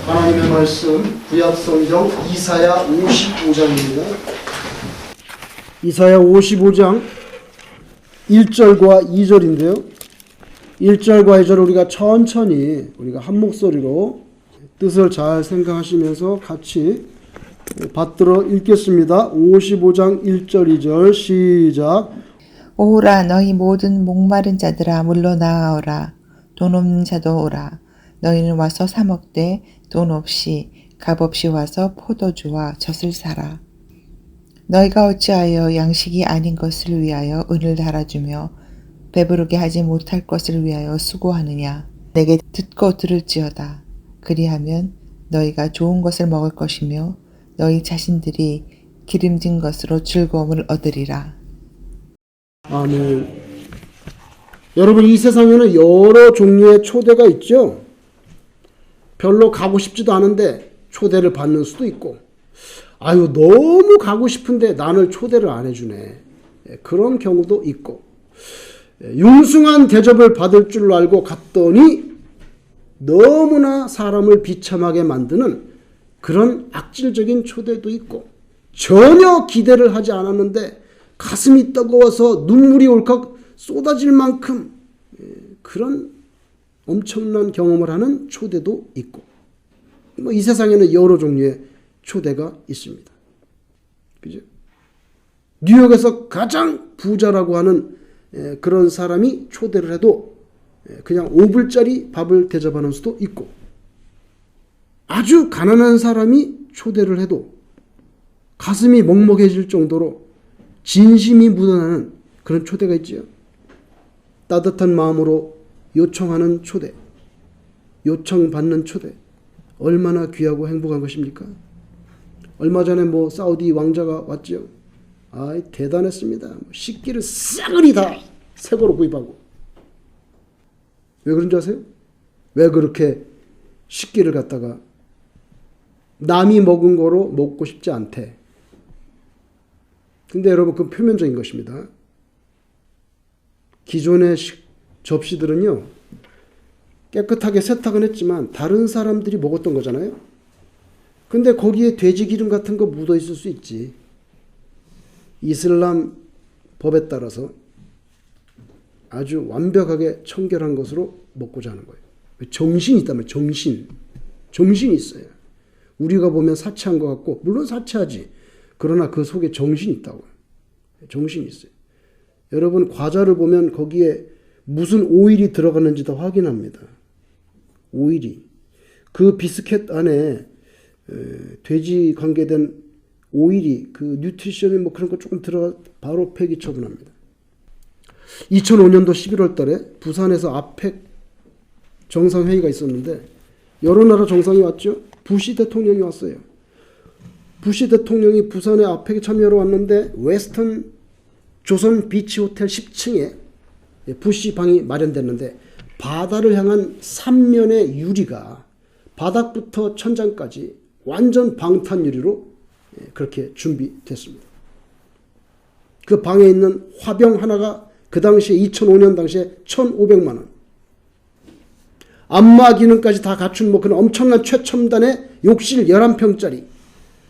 하나님의 말씀 구약성경 이사야 55장입니다. 이사야 55장 1절과 2절인데요. 1절과 2절을 우리가 천천히 우리가 한 목소리로 뜻을 잘 생각하시면서 같이 받들어 읽겠습니다. 55장 1절 2절 시작. 오라 너희 모든 목마른 자들아 물러나오라. 돈 없는 자도 오라. 너희는 와서 사 먹되 돈 없이 값 없이 와서 포도주와 젖을 사라. 너희가 어찌하여 양식이 아닌 것을 위하여 은을 달아주며 배부르게 하지 못할 것을 위하여 수고하느냐. 내게 듣고 들을지어다. 그리하면 너희가 좋은 것을 먹을 것이며 너희 자신들이 기름진 것으로 즐거움을 얻으리라. 아멘. 여러분, 이 세상에는 여러 종류의 초대가 있죠. 별로 가고 싶지도 않은데 초대를 받는 수도 있고, 아유 너무 가고 싶은데 나를 초대를 안 해주네, 그런 경우도 있고, 융숭한 대접을 받을 줄 알고 갔더니 너무나 사람을 비참하게 만드는 그런 악질적인 초대도 있고, 전혀 기대를 하지 않았는데 가슴이 뜨거워서 눈물이 울컥 쏟아질 만큼 그런 엄청난 경험을 하는 초대도 있고, 이 세상에는 여러 종류의 초대가 있습니다. 그죠? 뉴욕에서 가장 부자라고 하는 그런 사람이 초대를 해도 그냥 5불짜리 밥을 대접하는 수도 있고, 아주 가난한 사람이 초대를 해도 가슴이 먹먹해질 정도로 진심이 묻어나는 그런 초대가 있지요. 따뜻한 마음으로 요청하는 초대, 요청받는 초대, 얼마나 귀하고 행복한 것입니까? 얼마 전에 사우디 왕자가 왔죠. 대단했습니다. 식기를 싸그리 다 새거로 구입하고. 왜 그런 줄 아세요? 왜 그렇게 식기를 갖다가 남이 먹은 거로 먹고 싶지 않대. 근데 여러분, 그건 표면적인 것입니다. 기존의 접시들은요, 깨끗하게 세탁은 했지만 다른 사람들이 먹었던 거잖아요. 근데 거기에 돼지 기름 같은 거 묻어 있을 수 있지. 이슬람 법에 따라서 아주 완벽하게 청결한 것으로 먹고자 하는 거예요. 정신이 있다면 정신이 있어요. 우리가 보면 사치한 것 같고, 물론 사치하지. 그러나 그 속에 정신이 있다고요. 정신이 있어요. 여러분, 과자를 보면 거기에 무슨 오일이 들어갔는지 다 확인합니다. 오일이. 그 비스켓 안에 돼지 관계된 오일이, 그 뉴트리션이 그런 거 조금 들어가 바로 폐기 처분합니다. 2005년도 11월 달에 부산에서 아펙 정상회의가 있었는데 여러 나라 정상이 왔죠. 부시 대통령이 왔어요. 부시 대통령이 부산에 아펙에 참여하러 왔는데 웨스턴 조선 비치 호텔 10층에 부시 방이 마련됐는데 바다를 향한 3면의 유리가 바닥부터 천장까지 완전 방탄 유리로 그렇게 준비됐습니다. 그 방에 있는 화병 하나가 그 당시에 2005년 당시에 1,500만 원. 안마 기능까지 다 갖춘 그런 엄청난 최첨단의 욕실 11평짜리.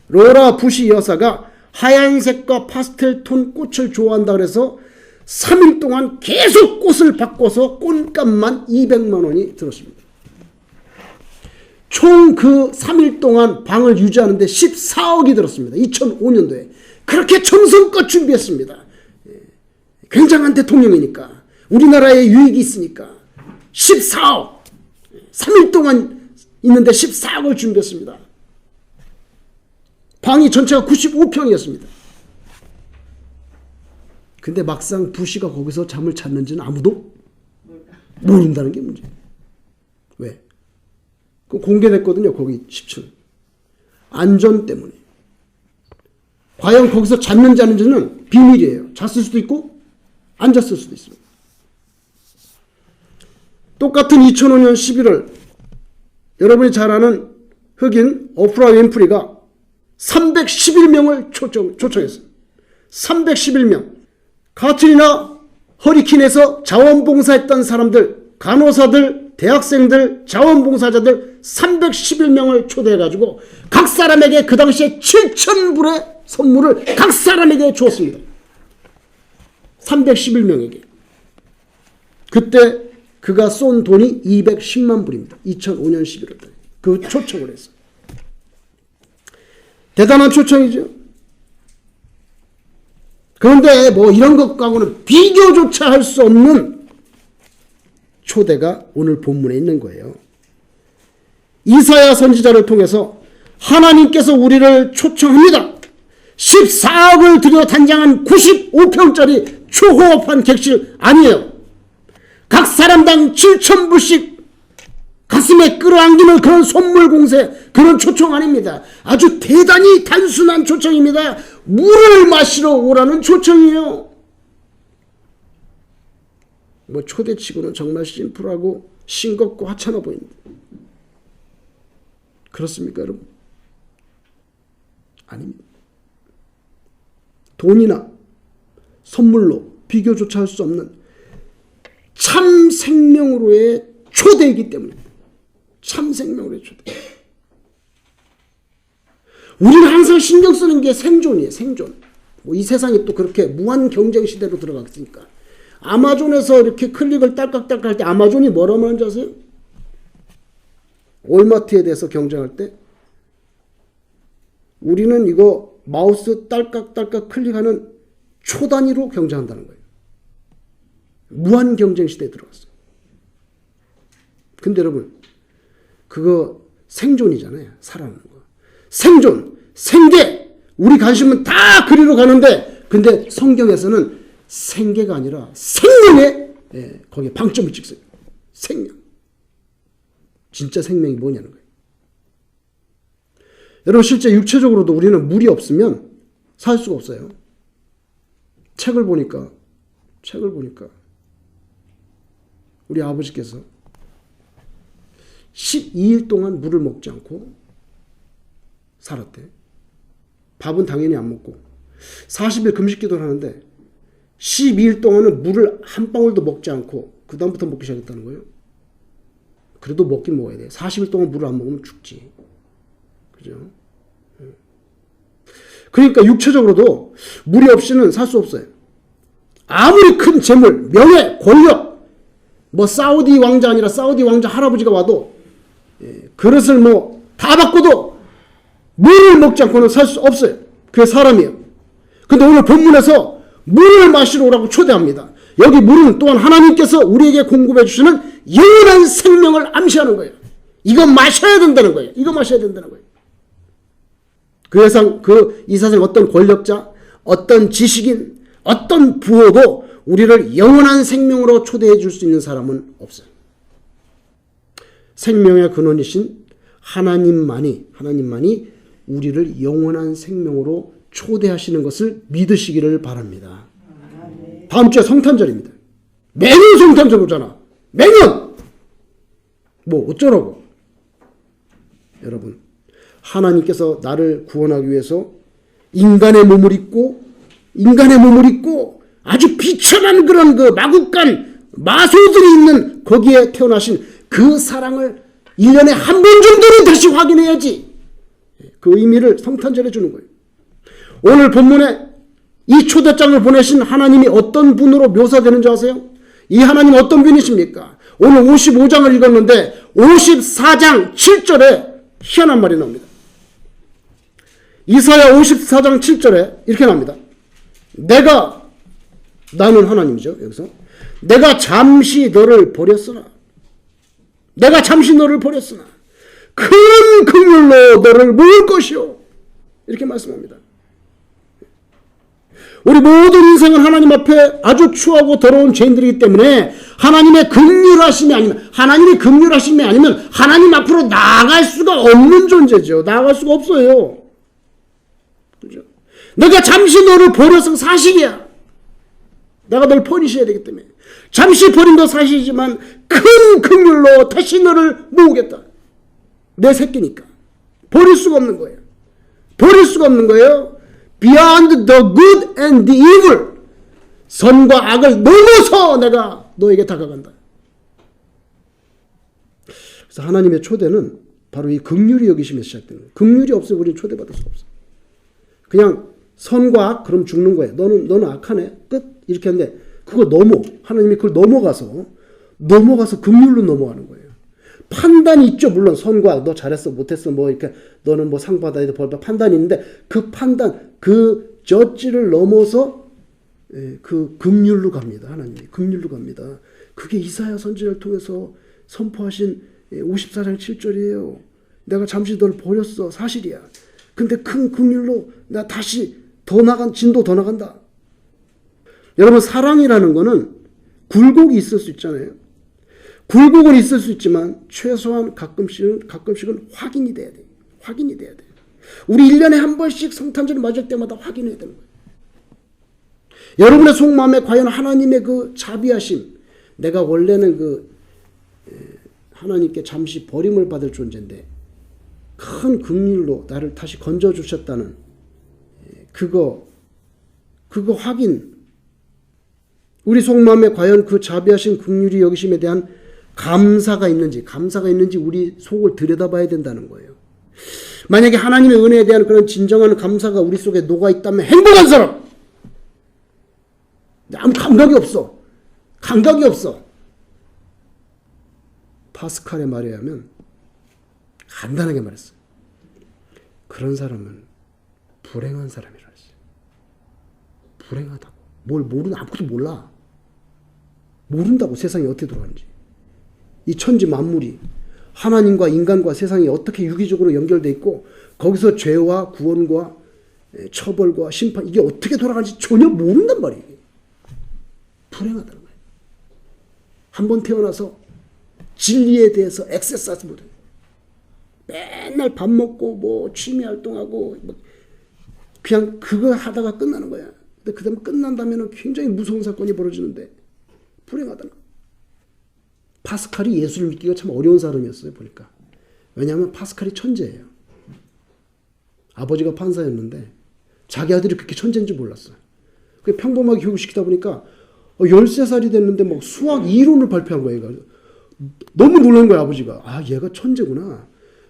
로라 부시 여사가 하얀색과 파스텔 톤 꽃을 좋아한다 그래서 3일 동안 계속 꽃을 바꿔서 꽃값만 200만 원이 들었습니다. 총 그 3일 동안 방을 유지하는데 14억이 들었습니다. 2005년도에. 그렇게 정성껏 준비했습니다. 굉장한 대통령이니까, 우리나라에 유익이 있으니까 14억. 3일 동안 있는데 14억을 준비했습니다. 방이 전체가 95평이었습니다. 근데 막상 부시가 거기서 잠을 잤는지는 아무도 모른다는 게 문제예요. 왜? 그 공개됐거든요. 거기 10층. 안전 때문에. 과연 거기서 잤는지 안 잤는지는 비밀이에요. 잤을 수도 있고 안 잤을 수도 있습니다. 똑같은 2005년 11월 여러분이 잘 아는 흑인 오프라 윈프리가 311명을 초청했어요. 311명. 카트리나 허리케인에서 자원봉사했던 사람들, 간호사들, 대학생들, 자원봉사자들 311명을 초대해가지고 각 사람에게 그 당시에 7,000불의 선물을 각 사람에게 주었습니다. 311명에게. 그때 그가 쏜 돈이 210만 불입니다. 2005년 11월 달에. 그 초청을 했어. 대단한 초청이죠. 그런데 뭐 이런 것과는 비교조차 할 수 없는 초대가 오늘 본문에 있는 거예요. 이사야 선지자를 통해서 하나님께서 우리를 초청합니다. 14억을 들여 단장한 95평짜리 초호흡한 객실 아니에요. 각 사람당 7,000불씩 가슴에 끌어안기는 그런 선물 공세, 그런 초청 아닙니다. 아주 대단히 단순한 초청입니다. 물을 마시러 오라는 초청이에요. 뭐 초대치고는 정말 심플하고 싱겁고 하찮아 보입니다. 그렇습니까, 여러분? 아닙니다. 돈이나 선물로 비교조차 할 수 없는 참 생명으로의 초대이기 때문입니다. 참 생명으로의 초대. 우리는 항상 신경 쓰는 게 생존이에요. 생존. 뭐 이 세상이 또 그렇게 무한 경쟁 시대로 들어갔으니까. 아마존에서 이렇게 클릭을 딸깍딸깍 할 때 아마존이 뭐라고 하는지 아세요? 월마트에 대해서 경쟁할 때 우리는 이거 마우스 딸깍딸깍 클릭하는 초 단위로 경쟁한다는 거예요. 무한 경쟁 시대에 들어갔어요. 근데 여러분, 그거 생존이잖아요. 살아나는 거. 생존, 생계. 우리 관심은 다 그리로 가는데, 근데 성경에서는 생계가 아니라 생명에 거기에 방점을 찍어요. 생명. 진짜 생명이 뭐냐는 거예요. 여러분, 실제 육체적으로도 우리는 물이 없으면 살 수가 없어요. 책을 보니까 우리 아버지께서 12일 동안 물을 먹지 않고 살았대. 밥은 당연히 안 먹고 40일 금식기도를 하는데 12일 동안은 물을 한 방울도 먹지 않고 그 다음부터 먹기 시작했다는 거예요. 그래도 먹긴 먹어야 돼. 40일 동안 물을 안 먹으면 죽지. 그죠? 그러니까 육체적으로도 물이 없이는 살 수 없어요. 아무리 큰 재물, 명예, 권력, 뭐 사우디 왕자 아니라 사우디 왕자 할아버지가 와도 그릇을 뭐 다 바꿔도 물을 먹지 않고는 살 수 없어요. 그게 사람이에요. 근데 오늘 본문에서 물을 마시러 오라고 초대합니다. 여기 물은 또한 하나님께서 우리에게 공급해 주시는 영원한 생명을 암시하는 거예요. 이거 마셔야 된다는 거예요. 이거 마셔야 된다는 거예요. 이 세상 어떤 권력자, 어떤 지식인, 어떤 부호도 우리를 영원한 생명으로 초대해 줄 수 있는 사람은 없어요. 생명의 근원이신 하나님만이 우리를 영원한 생명으로 초대하시는 것을 믿으시기를 바랍니다. 다음 주에 성탄절입니다. 매년 성탄절 오잖아. 매년! 뭐 어쩌라고. 여러분, 하나님께서 나를 구원하기 위해서 인간의 몸을 입고 아주 비천한 그런 그 마구간 마소들이 있는 거기에 태어나신 그 사랑을 1년에 한 번 정도는 다시 확인해야지. 그 의미를 성탄절에 주는 거예요. 오늘 본문에 이 초대장을 보내신 하나님이 어떤 분으로 묘사되는지 아세요? 이 하나님 어떤 분이십니까? 오늘 55장을 읽었는데 54장 7절에 희한한 말이 나옵니다. 이사야 54장 7절에 이렇게 나옵니다. 나는 하나님이죠. 여기서 내가 잠시 너를 버렸으나 큰 긍휼로 너를 모을 것이요. 이렇게 말씀합니다. 우리 모든 인생은 하나님 앞에 아주 추하고 더러운 죄인들이기 때문에 하나님이 긍휼하심이 아니면 하나님 앞으로 나아갈 수가 없는 존재죠. 나아갈 수가 없어요. 그죠? 내가 잠시 너를 버려서 사실이야. 내가 널 버리셔야 되기 때문에. 잠시 버린 거 사실이지만 큰 긍휼로 다시 너를 모으겠다. 내 새끼니까. 버릴 수가 없는 거예요. Beyond the good and the evil. 선과 악을 넘어서 내가 너에게 다가간다. 그래서 하나님의 초대는 바로 이 긍휼히 여기심에 시작되는 거예요. 긍휼이 없으면 우리는 초대받을 수가 없어. 그냥 선과 악 그럼 죽는 거예요. 너는 악하네. 끝. 이렇게 하는데 그거 하나님이 그걸 넘어가서 긍휼로 넘어가는 거예요. 판단이 있죠. 물론 선과 악, 너 잘했어 못했어 뭐 이렇게 너는 뭐 상 받아야 돼 벌 받아 판단이 있는데 그 판단 그 저지를 넘어서 그 긍휼로 갑니다. 하나님이 긍휼로 갑니다. 그게 이사야 선지자를 통해서 선포하신 54장 7절이에요. 내가 잠시 너를 버렸어. 사실이야. 근데 큰 긍휼로 나 다시 진도 더 나간다. 여러분 사랑이라는 거는 굴곡이 있을 수 있잖아요. 굴곡은 있을 수 있지만 최소한 가끔씩은 확인이 돼야 돼요. 확인이 돼야 돼요. 우리 1년에 한 번씩 성탄절 맞을 때마다 확인해야 되는 거예요. 여러분의 속마음에 과연 하나님의 그 자비하심, 내가 원래는 하나님께 잠시 버림을 받을 존재인데 큰 긍휼로 나를 다시 건져주셨다는 그거 확인, 우리 속마음에 과연 그 자비하신 긍휼이 여기심에 대한 감사가 있는지 우리 속을 들여다봐야 된다는 거예요. 만약에 하나님의 은혜에 대한 그런 진정한 감사가 우리 속에 녹아있다면 행복한 사람! 아무 감각이 없어. 파스칼의 말에 의하면 간단하게 말했어요. 그런 사람은 불행한 사람이라 했어요. 불행하다고. 뭘 아무것도 몰라. 모른다고 세상이 어떻게 돌아가는지. 이 천지 만물이 하나님과 인간과 세상이 어떻게 유기적으로 연결돼 있고 거기서 죄와 구원과 처벌과 심판 이게 어떻게 돌아가는지 전혀 모른단 말이에요. 불행하다는 거예요. 한번 태어나서 진리에 대해서 액세스하지 못해요. 맨날 밥 먹고 뭐 취미 활동하고 그냥 그거 하다가 끝나는 거야. 근데 그 다음에 끝난다면 굉장히 무서운 사건이 벌어지는데 불행하다는 거예요. 파스칼이 예수를 믿기가 참 어려운 사람이었어요. 보니까. 왜냐하면 파스칼이 천재예요. 아버지가 판사였는데 자기 아들이 그렇게 천재인 줄 몰랐어요. 평범하게 교육시키다 보니까 13살이 됐는데 막 수학 이론을 발표한 거예요. 너무 놀란 거예요. 아버지가. 아 얘가 천재구나.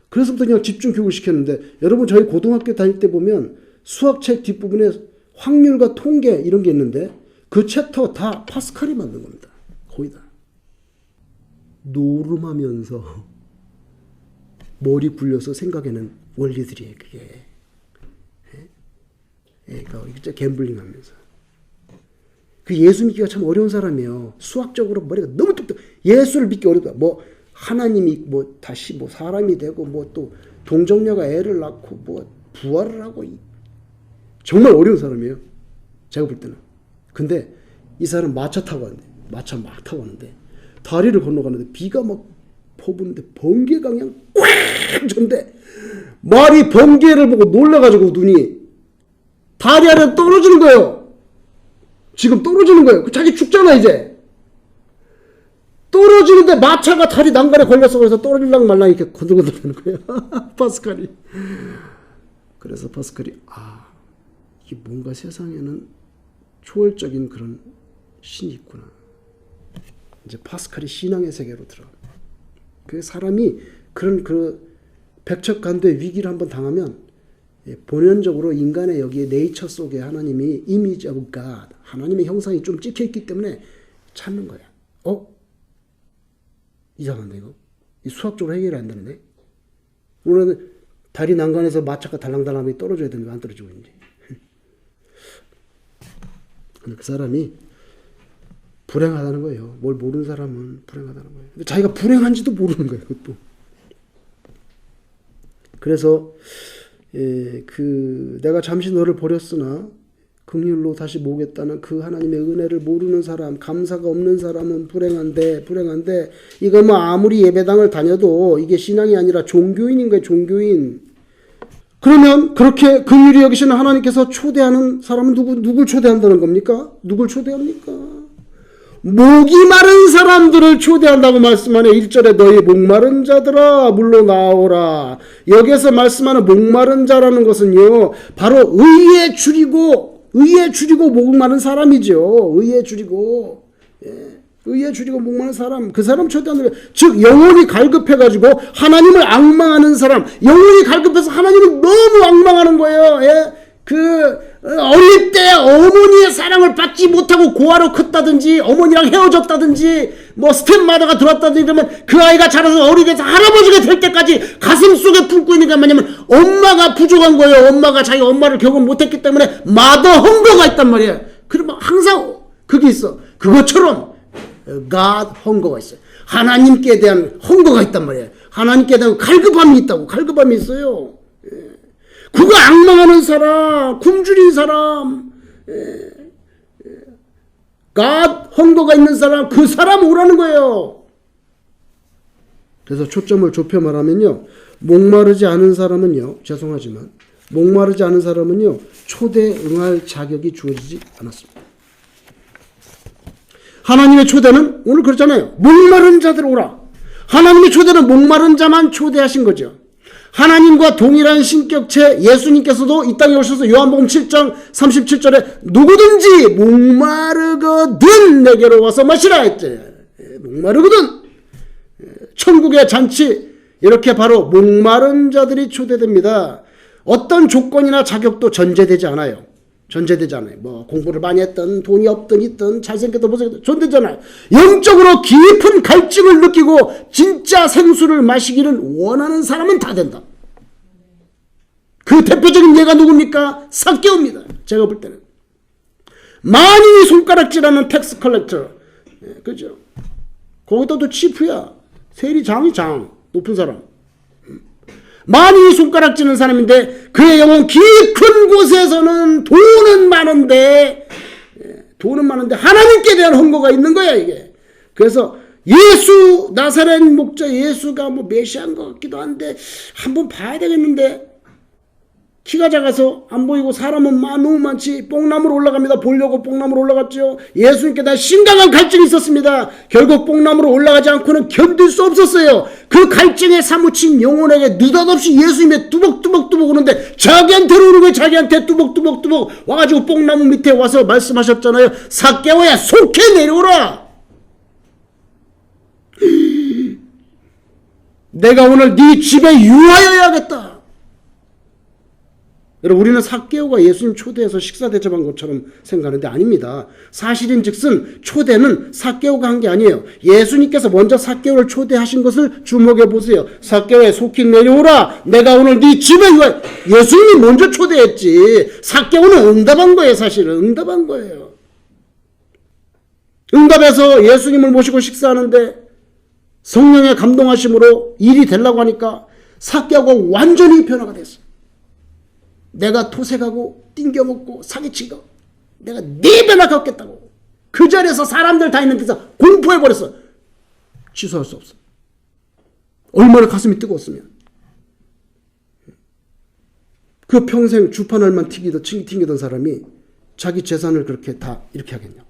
그래서부터 그냥 집중 교육을 시켰는데 여러분 저희 고등학교 다닐 때 보면 수학책 뒷부분에 확률과 통계 이런 게 있는데 그 챕터 다 파스칼이 만든 겁니다. 거의 다. 노름하면서 머리 굴려서 생각하는 원리들이에요. 그게. 그러니까 갬블링하면서. 그 예수 믿기가 참 어려운 사람이에요. 수학적으로 머리가 너무 똑똑. 예수를 믿기 어렵다. 뭐 하나님이 뭐 다시 뭐 사람이 되고 뭐 또 동정녀가 애를 낳고 뭐 부활을 하고 정말 어려운 사람이에요. 제가 볼 때는. 근데 이 사람 마차 타고 왔는데 마차 막 타고 왔는데 다리를 건너가는데 비가 막 퍼부는데 번개가 그냥 꽉 쳤는데 말이 번개를 보고 놀라가지고 눈이 다리 아래 떨어지는 거예요. 지금 떨어지는 거예요. 자기 죽잖아 이제. 떨어지는데 마차가 다리 난간에 걸렸어. 그래서 떨어질랑 말랑 이렇게 건들건들 되는 거예요. 파스칼이. 그래서 파스칼이 이게 뭔가 세상에는 초월적인 그런 신이 있구나. 이제 파스칼이 신앙의 세계로 들어가. 그 사람이 그런 백척간도의 위기를 한번 당하면 본연적으로 인간의 여기에 네이처 속에 하나님이 이미지 오브 갓, 하나님의 형상이 좀 찍혀있기 때문에 찾는 거야. 이상한데 이거? 이 수학적으로 해결이 안 되는데? 우리는 다리 난간에서 마차가 달랑달랑하게 떨어져야 되는데 왜 안 떨어지고 있는지. 그 사람이 불행하다는 거예요. 뭘 모르는 사람은 불행하다는 거예요. 근데 자기가 불행한지도 모르는 거예요. 그것도. 그래서 내가 잠시 너를 버렸으나 긍휼로 다시 모으겠다는 그 하나님의 은혜를 모르는 사람, 감사가 없는 사람은 불행한데 이거 뭐 아무리 예배당을 다녀도 이게 신앙이 아니라 종교인인 거예요. 종교인. 그러면 그렇게 긍휼히 여기시는 하나님께서 초대하는 사람은 누굴 초대한다는 겁니까? 누굴 초대합니까? 목이 마른 사람들을 초대한다고 말씀하네. 1절에 너희 목마른 자들아 물러 나오라. 여기에서 말씀하는 목마른 자라는 것은요, 바로 의에 줄이고 목마른 사람이죠. 의에 줄이고. 의에 줄이고 목마른 사람, 그 사람 초대하는 거예요. 즉 영혼이 갈급해가지고 하나님을 앙망하는 사람, 영혼이 갈급해서 하나님을 너무 앙망하는 거예요. 예? 어릴 때 어머니의 사랑을 받지 못하고 고아로 컸다든지 어머니랑 헤어졌다든지 뭐 스텝마더가 들어왔다든지 그러면 그 아이가 자라서 어리게 돼서 할아버지가 될 때까지 가슴 속에 품고 있는 게 뭐냐면 엄마가 부족한 거예요. 엄마가 자기 엄마를 경험 못했기 때문에 마더 헝거가 있단 말이에요. 그러면 항상 그게 있어. 그것처럼 God 헝거가 있어요. 하나님께 대한 헝거가 있단 말이에요. 하나님께 대한 갈급함이 있다고. 갈급함이 있어요. 그거 앙망하는 사람, 굶주린 사람, God 헝거가 있는 사람, 그 사람 오라는 거예요. 그래서 초점을 좁혀 말하면요, 목마르지 않은 사람은요, 죄송하지만 목마르지 않은 사람은요, 초대 응할 자격이 주어지지 않았습니다. 하나님의 초대는 오늘 그렇잖아요. 목마른 자들 오라. 하나님의 초대는 목마른 자만 초대하신 거죠. 하나님과 동일한 신격체 예수님께서도 이 땅에 오셔서 요한복음 7장 37절에 누구든지 목마르거든 내게로 와서 마시라 했지. 목마르거든. 천국의 잔치, 이렇게 바로 목마른 자들이 초대됩니다. 어떤 조건이나 자격도 전제되지 않아요. 전제되지 않아요. 뭐 공부를 많이 했든 돈이 없든 있든 잘생겼든 못생겼든 전제되지 않아요. 영적으로 깊은 갈증을 느끼고 진짜 생수를 마시기를 원하는 사람은 다 된다. 그 대표적인 예가 누굽니까? 삭개오입니다. 제가 볼 때는 많이 손가락질하는 텍스 컬렉터, 그죠? 거기다도 치프야. 세리장이 장 높은 사람. 많이 손가락질하는 사람인데 그의 영혼 깊은 곳에서는 돈은 많은데 하나님께 대한 헝거가 있는 거야 이게. 그래서 예수 나사렛 목자 예수가 뭐 메시아인 것 같기도 한데 한번 봐야 되겠는데 키가 작아서 안 보이고 사람은 너무 많지. 뽕나무로 올라갑니다. 보려고 뽕나무로 올라갔죠. 예수님께 다 심각한 갈증이 있었습니다. 결국 뽕나무로 올라가지 않고는 견딜 수 없었어요. 그 갈증에 사무친 영혼에게 느닷없이 예수님의 뚜벅뚜벅뚜벅 오는데 자기한테 오는 거예요. 자기한테 뚜벅뚜벅뚜벅 와가지고 뽕나무 밑에 와서 말씀하셨잖아요. 삭개오야 속해 내려오라. 내가 오늘 네 집에 유하여야겠다. 여러분, 우리는 삭개오가 예수님 초대해서 식사 대접한 것처럼 생각하는데 아닙니다. 사실인즉슨 초대는 삭개오가 한 게 아니에요. 예수님께서 먼저 삭개오를 초대하신 것을 주목해 보세요. 삭개오야 속히 내려오라. 내가 오늘 네 집에 유하여. 예수님이 먼저 초대했지. 삭개오는 응답한 거예요. 사실은 응답한 거예요. 응답해서 예수님을 모시고 식사하는데 성령의 감동하심으로 일이 되려고 하니까 삭개오가 완전히 변화가 됐어. 내가 토색하고 띵겨먹고 사기친 거 내가 네 배나 갚겠다고 그 자리에서 사람들 다 있는 데서 공포해버렸어. 취소할 수 없어. 얼마나 가슴이 뜨거웠으면. 그 평생 주판알만 튕기던 사람이 자기 재산을 그렇게 다 이렇게 하겠냐고.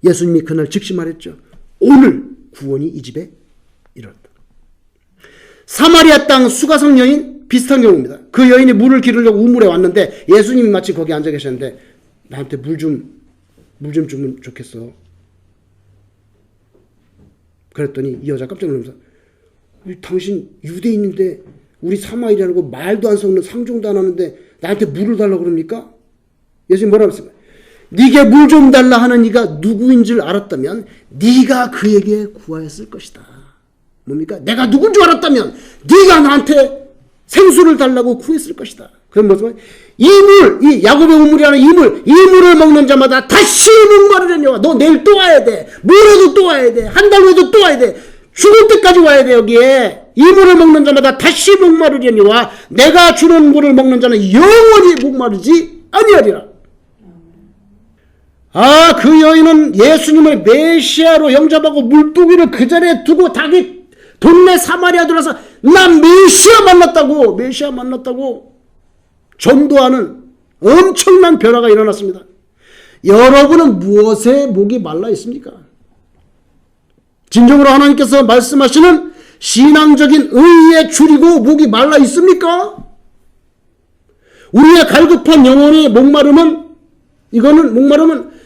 예수님이 그날 즉시 말했죠. 오늘 구원이 이 집에 이르렀다. 사마리아 땅 수가성 여인 비슷한 경우입니다. 그 여인이 물을 기르려고 우물에 왔는데 예수님이 마치 거기 앉아 계셨는데 나한테 물 좀 주면 좋겠어. 그랬더니 이 여자 깜짝 놀라면서 당신 유대인인데 우리 사마리아라고 말도 안 섞는 상종도 안 하는데 나한테 물을 달라고 그럽니까? 예수님 뭐라고 했습니까? 네게 물 좀 달라 하는 이가 누구인 줄 알았다면 네가 그에게 구하였을 것이다. 뭡니까? 내가 누군 줄 알았다면 네가 나한테 생수를 달라고 구했을 것이다. 그런 모습은 이 야곱의 우물이라는 이 물을 먹는 자마다 다시 목마르려니와. 너 내일 또 와야 돼. 모레도 또 와야 돼. 한 달 후에도 또 와야 돼. 죽을 때까지 와야 돼. 여기에 이 물을 먹는 자마다 다시 목마르려니와 내가 주는 물을 먹는 자는 영원히 목마르지 아니하리라. 그 여인은 예수님을 메시아로 영접하고 물두기를 그 자리에 두고 자기 동네 사마리아 들어서 난 메시아 만났다고 전도하는 엄청난 변화가 일어났습니다. 여러분은 무엇에 목이 말라 있습니까? 진정으로 하나님께서 말씀하시는 신앙적인 의의에 줄이고 목이 말라 있습니까? 우리의 갈급한 영혼의 목마름은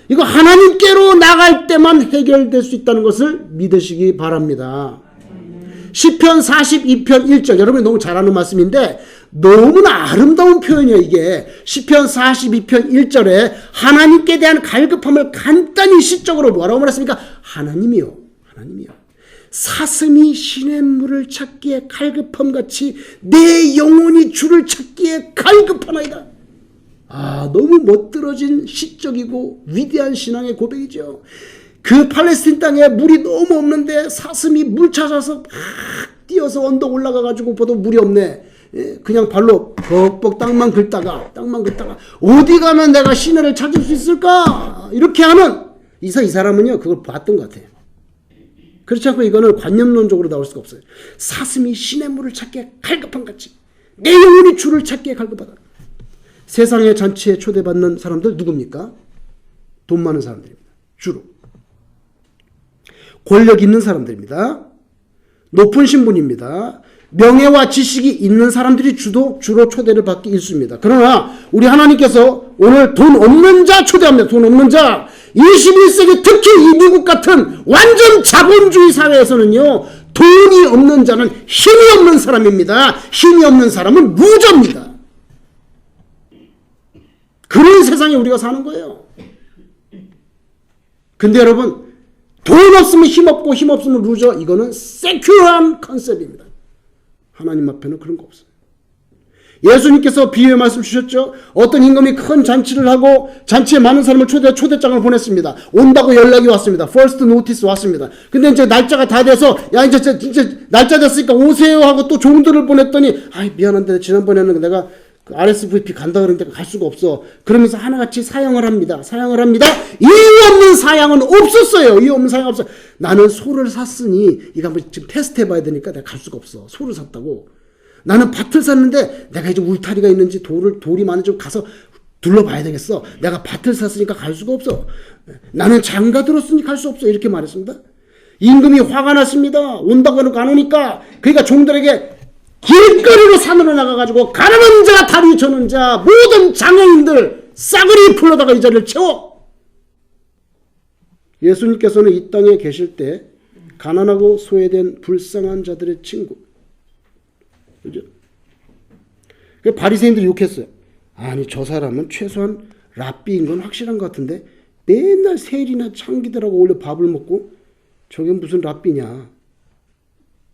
이거 하나님께로 나갈 때만 해결될 수 있다는 것을 믿으시기 바랍니다. 시편 42편 1절, 여러분이 너무 잘 아는 말씀인데 너무나 아름다운 표현이에요. 이게 시편 42편 1절에 하나님께 대한 갈급함을 간단히 시적으로 뭐라고 말했습니까? 하나님이요 사슴이 시냇물을 찾기에 갈급함같이 내 영혼이 주를 찾기에 갈급하나이다. 너무 멋들어진 시적이고 위대한 신앙의 고백이죠. 그 팔레스틴 땅에 물이 너무 없는데 사슴이 물 찾아서 막 뛰어서 언덕 올라가가지고 보도 물이 없네. 그냥 발로 벅벅 땅만 긁다가 어디 가면 내가 시내를 찾을 수 있을까? 이렇게 하는 이 사람은요 그걸 봤던 것 같아요. 그렇지 않고 이거는 관념론적으로 나올 수가 없어요. 사슴이 시냇물을 찾기에 갈급함같이 내 영혼이 주를 찾기에 갈급하다. 세상의 잔치에 초대받는 사람들 누굽니까? 돈 많은 사람들입니다. 주로. 권력 있는 사람들입니다. 높은 신분입니다. 명예와 지식이 있는 사람들이 주로 초대를 받기 일쑤입니다. 그러나 우리 하나님께서 오늘 돈 없는 자 초대합니다. 돈 없는 자. 21세기 특히 이 미국 같은 완전 자본주의 사회에서는요. 돈이 없는 자는 힘이 없는 사람입니다. 힘이 없는 사람은 루저입니다. 그런 세상에 우리가 사는 거예요. 근데 여러분, 돈 없으면 힘 없고 힘 없으면 루저, 이거는 세큐러한 컨셉입니다. 하나님 앞에는 그런 거 없어요. 예수님께서 비유의 말씀 주셨죠. 어떤 임금이 큰 잔치를 하고 잔치에 많은 사람을 초대장을 보냈습니다. 온다고 연락이 왔습니다. First notice 왔습니다. 근데 이제 날짜가 다 돼서 야 이제 날짜 됐으니까 오세요 하고 또 종들을 보냈더니 미안한데 지난번에는 내가 RSVP 간다 그랬는데 갈 수가 없어. 그러면서 하나같이 사양을 합니다. 이유 없는 사양은 없었어요. 이유 없는 사양 없어. 나는 소를 샀으니 이거 한번 지금 테스트 해봐야 되니까 내가 갈 수가 없어. 소를 샀다고. 나는 밭을 샀는데 내가 이제 울타리가 있는지 돌이 많은지 가서 둘러봐야 되겠어. 내가 밭을 샀으니까 갈 수가 없어. 나는 장가 들었으니 갈 수 없어. 이렇게 말했습니다. 임금이 화가 났습니다. 온다고 해놓고 안 오니까. 그러니까 종들에게 길거리로 산으로 나가가지고 가난한 자, 다리 저는 자, 모든 장애인들 싸그리 불러다가 이 자리를 채워. 예수님께서는 이 땅에 계실 때 가난하고 소외된 불쌍한 자들의 친구. 그죠? 바리새인들이 욕했어요. 아니 저 사람은 최소한 랍비인 건 확실한 것 같은데 맨날 세일이나 창기들하고 어울려 밥을 먹고 저게 무슨 랍비냐.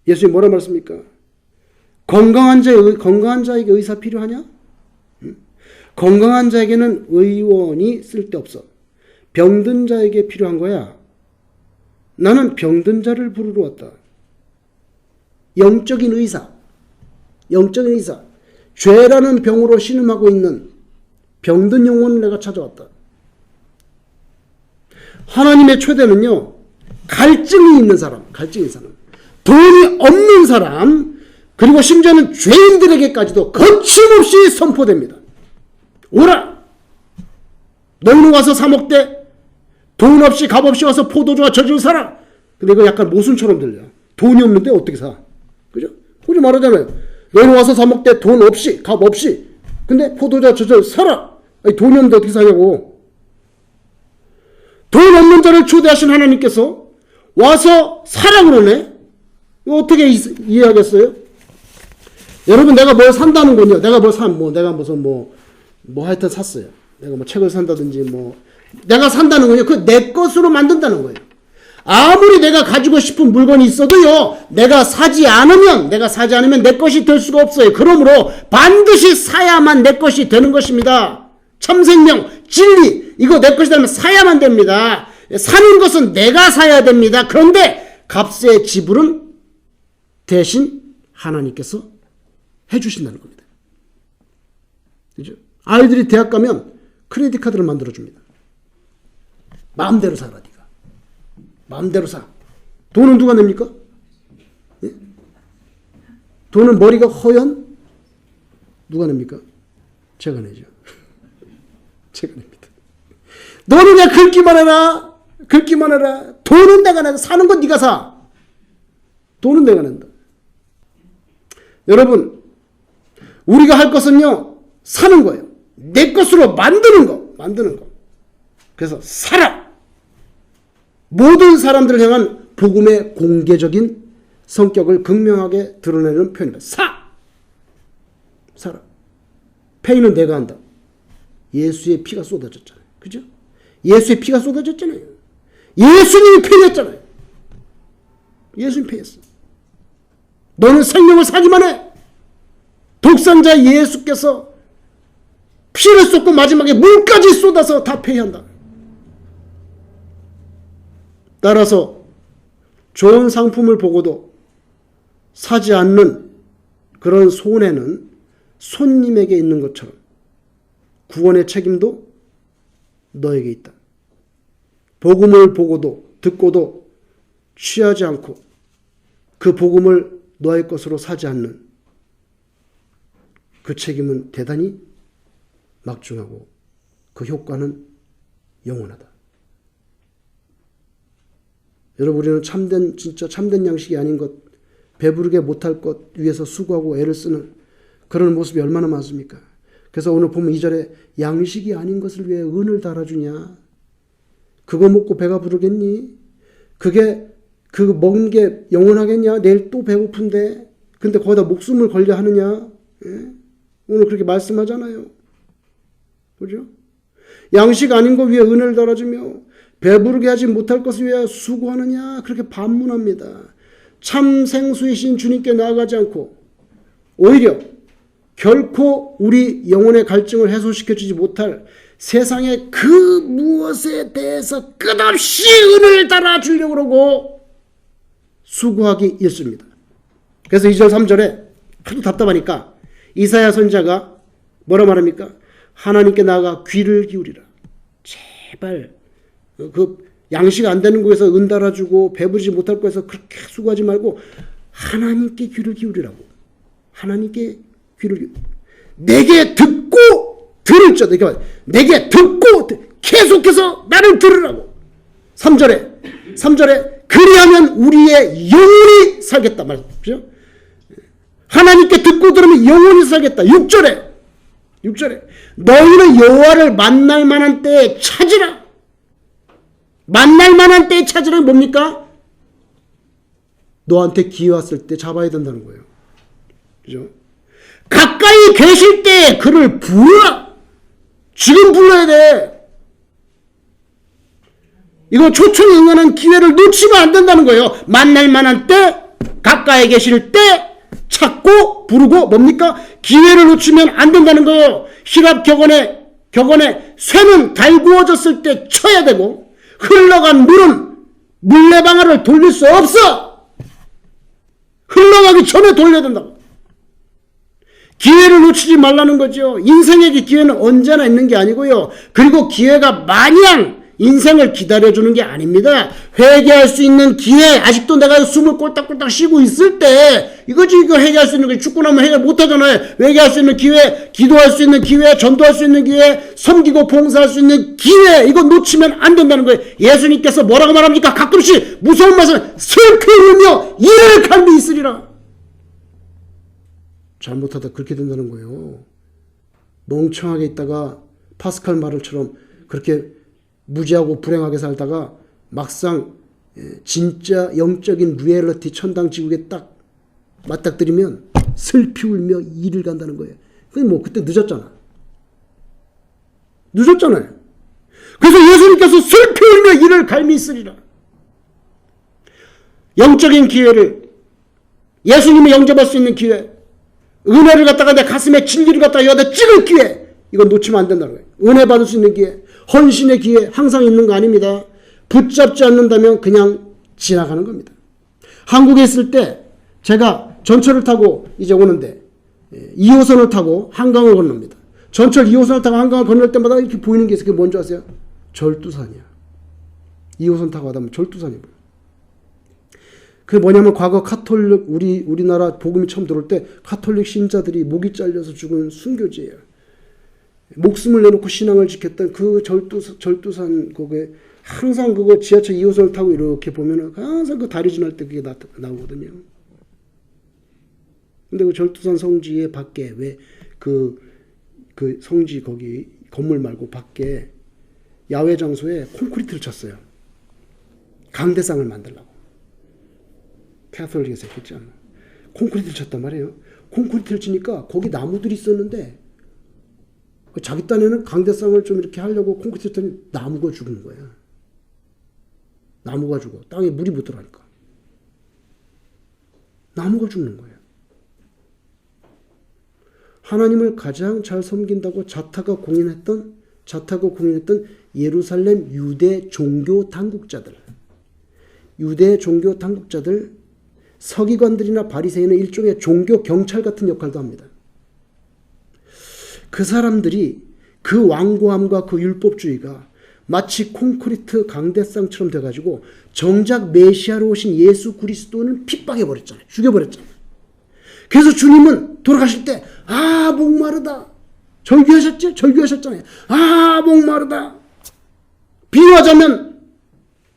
예수님 뭐라 말씀입니까? 건강한 자에게 의사 필요하냐? 응? 건강한 자에게는 의원이 쓸데없어. 병든 자에게 필요한 거야. 나는 병든 자를 부르러 왔다. 영적인 의사. 죄라는 병으로 신음하고 있는 병든 영혼을 내가 찾아왔다. 하나님의 초대는요. 갈증이 있는 사람. 돈이 없는 사람. 그리고 심지어는 죄인들에게까지도 거침없이 선포됩니다. 오라! 너희는 와서 사 먹되 돈 없이 값 없이 와서 포도주와 젖을 사라. 근데 이거 약간 모순처럼 들려. 돈이 없는데 어떻게 사? 그죠? 그죠 말하잖아요. 너희는 와서 사 먹되 돈 없이 값 없이 근데 포도주와 젖을 사라. 아니, 돈이 없는데 어떻게 사냐고. 돈 없는 자를 초대하신 하나님께서 와서 사라 그러네. 이거 어떻게 이해하겠어요? 여러분 내가 뭘 산다는군요. 내가 하여튼 샀어요. 내가 뭐 책을 산다든지 내가 산다는군요. 그 내 것으로 만든다는 거예요. 아무리 내가 가지고 싶은 물건이 있어도요. 내가 사지 않으면 내 것이 될 수가 없어요. 그러므로 반드시 사야만 내 것이 되는 것입니다. 참생명, 진리 이거 내 것이 되면 사야만 됩니다. 사는 것은 내가 사야 됩니다. 그런데 값의 지불은 대신 하나님께서 해주신다는 겁니다. 그죠? 아이들이 대학 가면 크레딧 카드를 만들어줍니다. 마음대로 사라, 네가. 마음대로 사. 돈은 누가 냅니까? 예? 돈은 머리가 허연? 누가 냅니까? 제가 내죠. 제가 냅니다. 너는 그냥 긁기만 해라. 돈은 내가 낸다. 사는 건 네가 사. 돈은 내가 낸다. 여러분, 우리가 할 것은요, 사는 거예요. 내 것으로 만드는 거. 그래서 살아! 모든 사람들을 향한 복음의 공개적인 성격을 극명하게 드러내는 표현입니다. 살아. 페이는 내가 한다. 예수의 피가 쏟아졌잖아요. 그죠? 예수의 피가 쏟아졌잖아요. 예수님이 패했잖아요. 예수님이 패했어. 너는 생명을 사기만 해. 독산자 예수께서 피를 쏟고 마지막에 물까지 쏟아서 다 패한다. 따라서 좋은 상품을 보고도 사지 않는 그런 손해는 손님에게 있는 것처럼 구원의 책임도 너에게 있다. 복음을 보고도 듣고도 취하지 않고 그 복음을 너의 것으로 사지 않는 그 책임은 대단히 막중하고 그 효과는 영원하다. 여러분, 우리는 진짜 참된 양식이 아닌 것, 배부르게 못할 것 위해서 수고하고 애를 쓰는 그런 모습이 얼마나 많습니까? 그래서 오늘 보면 2절에 양식이 아닌 것을 위해 은을 달아주냐? 그거 먹고 배가 부르겠니? 그 먹은 게 영원하겠냐? 내일 또 배고픈데. 근데 거기다 목숨을 걸려 하느냐? 예? 오늘 그렇게 말씀하잖아요. 그죠? 양식 아닌 것 위에 은혜를 달아주며 배부르게 하지 못할 것을 위하여 수고하느냐? 그렇게 반문합니다. 참 생수이신 주님께 나아가지 않고 오히려 결코 우리 영혼의 갈증을 해소시켜주지 못할 세상의 그 무엇에 대해서 끝없이 은혜를 달아주려고 그러고 수고하기 일쑤입니다. 그래서 2절 3절에 하도 답답하니까 이사야 선지자가 뭐라 말합니까? 하나님께 나아가 귀를 기울이라. 제발 그 양식 안 되는 곳에서 은 달아주고 배부르지 못할 곳에서 그렇게 수고하지 말고 하나님께 귀를 기울이라고. 하나님께 귀를 기울이라. 내게 듣고 들을 자도 이렇게 말해요. 내게 듣고 계속해서 나를 들으라고. 3절에 그리하면 우리의 영혼이 살겠다 말이죠. 하나님께 듣고 들으면 영혼이 살겠다. 6절에 너희는 여호와를 만날 만한 때에 찾으라. 만날 만한 때에 찾으라는 뭡니까? 너한테 기회 왔을 때 잡아야 된다는 거예요. 그죠? 가까이 계실 때 그를 부르라. 지금 불러야 돼. 이거 초청에 응하는 기회를 놓치면 안 된다는 거예요. 만날 만한 때, 가까이 계실 때 찾고 부르고 뭡니까? 기회를 놓치면 안 된다는 거예요. 히랍 격언에 쇠는 달구어졌을 때 쳐야 되고 흘러간 물은 물레방아를 돌릴 수 없어. 흘러가기 전에 돌려야 된다고. 기회를 놓치지 말라는 거죠. 인생에게 기회는 언제나 있는 게 아니고요. 그리고 기회가 마냥 인생을 기다려주는 게 아닙니다. 회개할 수 있는 기회, 아직도 내가 숨을 꼴딱꼴딱 쉬고 있을 때 이거지. 이거 회개할 수 있는 게 축구 나면 회개 못하잖아요. 회개할 수 있는 기회, 기도할 수 있는 기회, 전도할 수 있는 기회, 섬기고 봉사할 수 있는 기회, 이거 놓치면 안 된다는 거예요. 예수님께서 뭐라고 말합니까? 가끔씩 무서운 말씀, 슬피 울며 이를 갈미 있으리라. 잘못하다 그렇게 된다는 거예요. 멍청하게 있다가 파스칼 말을처럼 그렇게 무지하고 불행하게 살다가 막상 진짜 영적인 리얼리티 천당 지국에 딱 맞닥뜨리면 슬피 울며 이를 간다는 거예요. 그게 뭐 그때 늦었잖아요. 그래서 예수님께서 슬피 울며 이를 갈미 있으리라. 영적인 기회를, 예수님이 영접할 수 있는 기회, 은혜를 갖다가 내 가슴에 진리를 갖다가 여기다 찍을 기회, 이건 놓치면 안 된다는 거예요. 은혜 받을 수 있는 기회, 헌신의 기회 항상 있는 거 아닙니다. 붙잡지 않는다면 그냥 지나가는 겁니다. 한국에 있을 때 제가 전철을 타고 이제 오는데 2호선을 타고 한강을 건넙니다. 전철 2호선을 타고 한강을 건널 때마다 이렇게 보이는 게 있어요. 그게 뭔지 아세요? 절두산이야. 2호선 타고 가다 보면 절두산이 보여요. 그게 뭐냐면 과거 카톨릭, 우리나라 복음이 처음 들어올 때 카톨릭 신자들이 목이 잘려서 죽은 순교지예요. 목숨을 내놓고 신앙을 지켰던 그 절두산 거기에 항상 그거 지하철 2호선을 타고 이렇게 보면은 항상 그 다리 지날 때 그게 나오거든요. 근데 그 절두산 성지의 밖에 왜 그 성지 거기 건물 말고 밖에 야외 장소에 콘크리트를 쳤어요. 강대상을 만들려고. 캐톨릭에서 했겠죠. 콘크리트를 쳤단 말이에요. 콘크리트를 치니까 거기 나무들이 있었는데 자기 딴에는 강대상을 좀 이렇게 하려고 콘크리트 쳤더니 나무가 죽은 거예요. 나무가 죽어. 땅에 물이 못 들어가니까. 나무가 죽는 거예요. 하나님을 가장 잘 섬긴다고 자타가 공인했던 예루살렘 유대 종교 당국자들. 유대 종교 당국자들, 서기관들이나 바리새인은 일종의 종교 경찰 같은 역할도 합니다. 그 사람들이 그 완고함과 그 율법주의가 마치 콘크리트 강대상처럼 돼가지고 정작 메시아로 오신 예수 그리스도는 핍박해버렸잖아요. 죽여버렸잖아요. 그래서 주님은 돌아가실 때 목마르다. 절규하셨잖아요. 목마르다. 비유하자면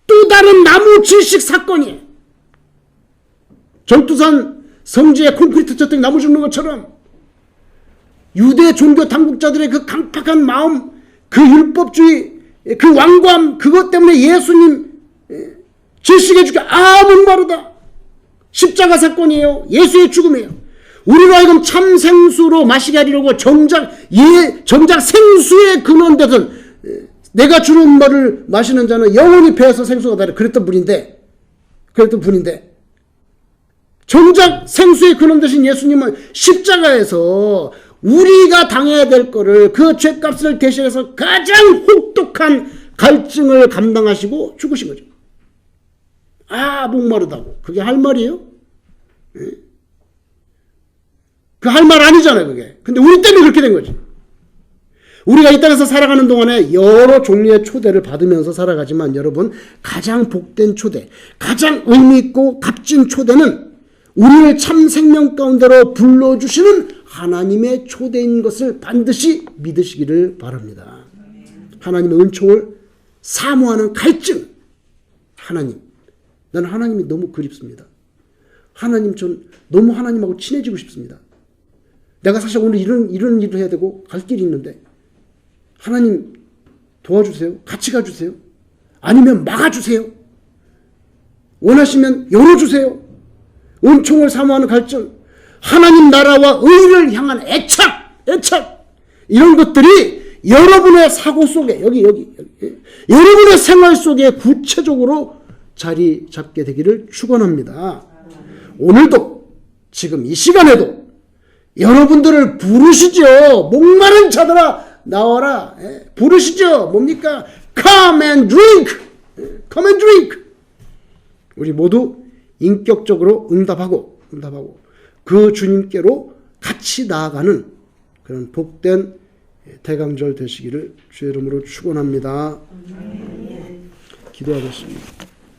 또 다른 나무 질식 사건이에요. 전투산 성지에 콘크리트 쳤더니 나무 죽는 것처럼 유대 종교 당국자들의 그 강팍한 마음, 그 율법주의, 그 완고함, 그것 때문에 예수님 질식해 죽게 목마르다. 십자가 사건이에요. 예수의 죽음이에요. 우리로 하여금 참 생수로 마시게 하려고 정작 생수에 근원되던 내가 주는 말을 마시는 자는 영원히 배에서 생수가 나라 그랬던 분인데 정작 생수에 근원되신 예수님은 십자가에서 우리가 당해야 될 거를 그 죄값을 대신해서 가장 혹독한 갈증을 감당하시고 죽으신 거죠. 목마르다고. 그게 할 말이에요? 그 할 말 아니잖아요, 그게. 근데 우리 때문에 그렇게 된 거지. 우리가 이 땅에서 살아가는 동안에 여러 종류의 초대를 받으면서 살아가지만 여러분, 가장 복된 초대, 가장 의미있고 값진 초대는 우리를 참 생명 가운데로 불러주시는 하나님의 초대인 것을 반드시 믿으시기를 바랍니다. 하나님의 은총을 사모하는 갈증. 하나님. 나는 하나님이 너무 그립습니다. 전 너무 하나님하고 친해지고 싶습니다. 내가 사실 오늘 이런 일을 해야 되고 갈 길이 있는데 하나님 도와주세요. 같이 가주세요. 아니면 막아주세요. 원하시면 열어주세요. 은총을 사모하는 갈증, 하나님 나라와 의를 향한 애착 이런 것들이 여러분의 사고 속에 여기 여러분의 생활 속에 구체적으로 자리 잡게 되기를 축원합니다. 오늘도 지금 이 시간에도 여러분들을 부르시죠. 목마른 자들아 나와라. 부르시죠. 뭡니까? Come and drink. 우리 모두 인격적으로 응답하고 그 주님께로 같이 나아가는 그런 복된 대강절 되시기를 주의 이름으로 축원합니다. 기도하겠습니다.